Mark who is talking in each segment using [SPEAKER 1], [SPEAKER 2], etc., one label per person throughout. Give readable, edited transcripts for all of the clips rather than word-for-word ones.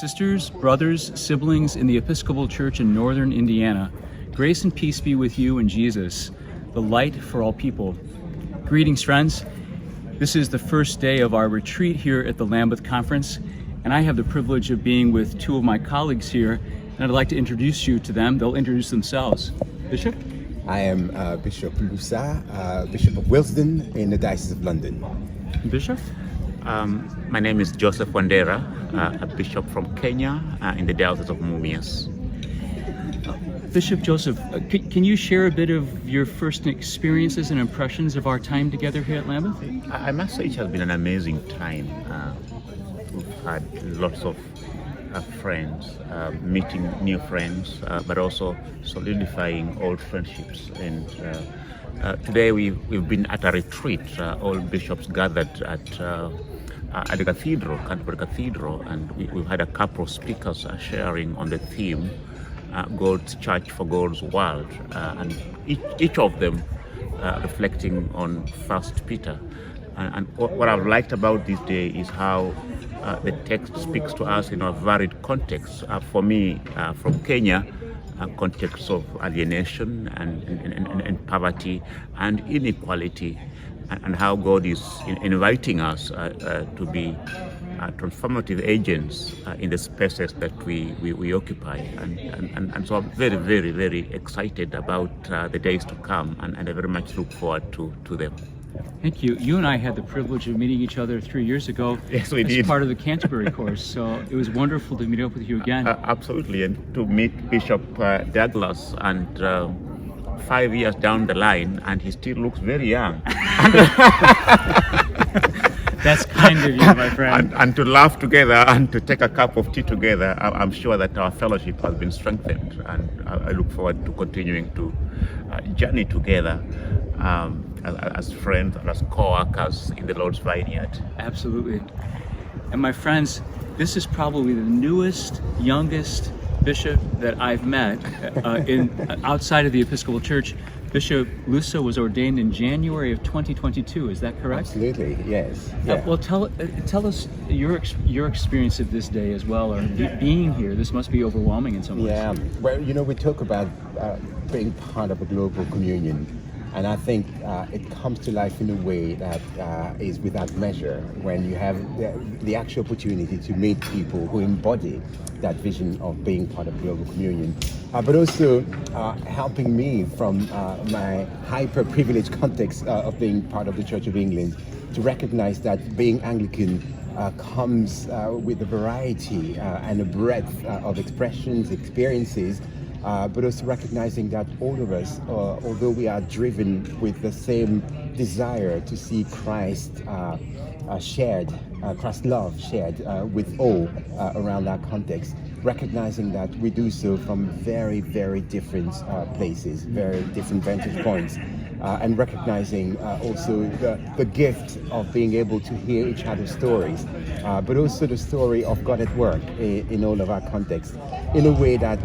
[SPEAKER 1] Sisters, brothers, siblings in the Episcopal Church in northern Indiana, grace and peace be with you in Jesus, the light for all people. Greetings, friends. This is the first day of our retreat here at the Lambeth Conference, and I have the privilege of being with two of my colleagues here, and I'd like to introduce you to them. They'll introduce themselves. Bishop?
[SPEAKER 2] I am Bishop Lusa, Bishop of Willesden in the Diocese of London.
[SPEAKER 1] Bishop?
[SPEAKER 3] My name is Joseph Wandera, a bishop from Kenya in the Diocese of Mumias.
[SPEAKER 1] Bishop Joseph, can you share a bit of your first experiences and impressions of our time together here at Lambeth?
[SPEAKER 3] I must say it has been an amazing time. We've had lots of friends, meeting new friends, but also solidifying old friendships. And today we've been at a retreat, all bishops gathered at the cathedral, Canterbury Cathedral, and we've had a couple of speakers sharing on the theme, God's Church for God's World, and each of them reflecting on 1 Peter. And what I've liked about this day is how the text speaks to us in a varied context. For me, from Kenya, context of alienation and poverty and inequality, and how God is inviting us to be transformative agents in the spaces that we occupy. And so I'm very, very, very excited about the days to come, and I very much look forward to them.
[SPEAKER 1] Thank you. You and I had the privilege of meeting each other 3 years ago.
[SPEAKER 3] Yes, we
[SPEAKER 1] as
[SPEAKER 3] did.
[SPEAKER 1] part of the Canterbury course, so it was wonderful to meet up with you again.
[SPEAKER 3] Absolutely, and to meet Bishop Douglas, and 5 years down the line, and he still looks very young.
[SPEAKER 1] That's kind of you, my friend.
[SPEAKER 3] And to laugh together and to take a cup of tea together, I'm sure that our fellowship has been strengthened, and I look forward to continuing to journey together as friends and as co-workers in the Lord's vineyard.
[SPEAKER 1] Absolutely. And my friends, this is probably the newest, youngest bishop that I've met outside of the Episcopal Church. Bishop Lusa was ordained in January of 2022. Is that correct?
[SPEAKER 2] Absolutely, yes. Yeah.
[SPEAKER 1] Well, tell us your experience of this day as well, or being here. This must be overwhelming in some ways.
[SPEAKER 2] Yeah, well, we talk about being part of a global communion, and I think it comes to life in a way that is without measure when you have the actual opportunity to meet people who embody that vision of being part of global communion. But also helping me from my hyper-privileged context of being part of the Church of England to recognize that being Anglican comes with a variety and a breadth of expressions, experiences, but also recognizing that all of us, although we are driven with the same desire to see Christ shared, Christ's love shared with all around our context, recognizing that we do so from very, very different places, very different vantage points, and recognizing also the gift of being able to hear each other's stories, but also the story of God at work in all of our contexts, in a way that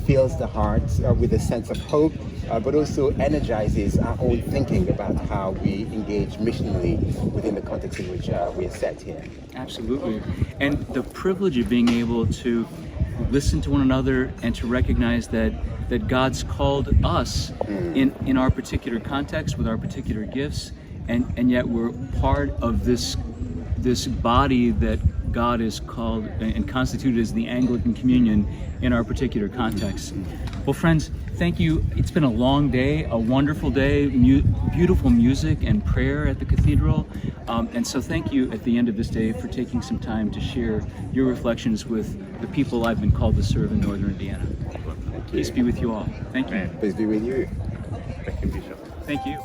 [SPEAKER 2] fills the heart with a sense of hope, but also energizes our own thinking about how we engage missionally within the context in which we are set here.
[SPEAKER 1] Absolutely. And the privilege of being able to listen to one another and to recognize that God's called us in our particular context with our particular gifts, and yet we're part of this body that God is called and constituted as the Anglican communion in our particular context. Well, friends, thank you. It's been a long day, a wonderful day, beautiful music and prayer at the cathedral. And so thank you at the end of this day for taking some time to share your reflections with the people I've been called to serve in northern Indiana. Peace be with you all. Thank you.
[SPEAKER 2] Peace be with you.
[SPEAKER 3] Thank you, Bishop.
[SPEAKER 1] Thank you.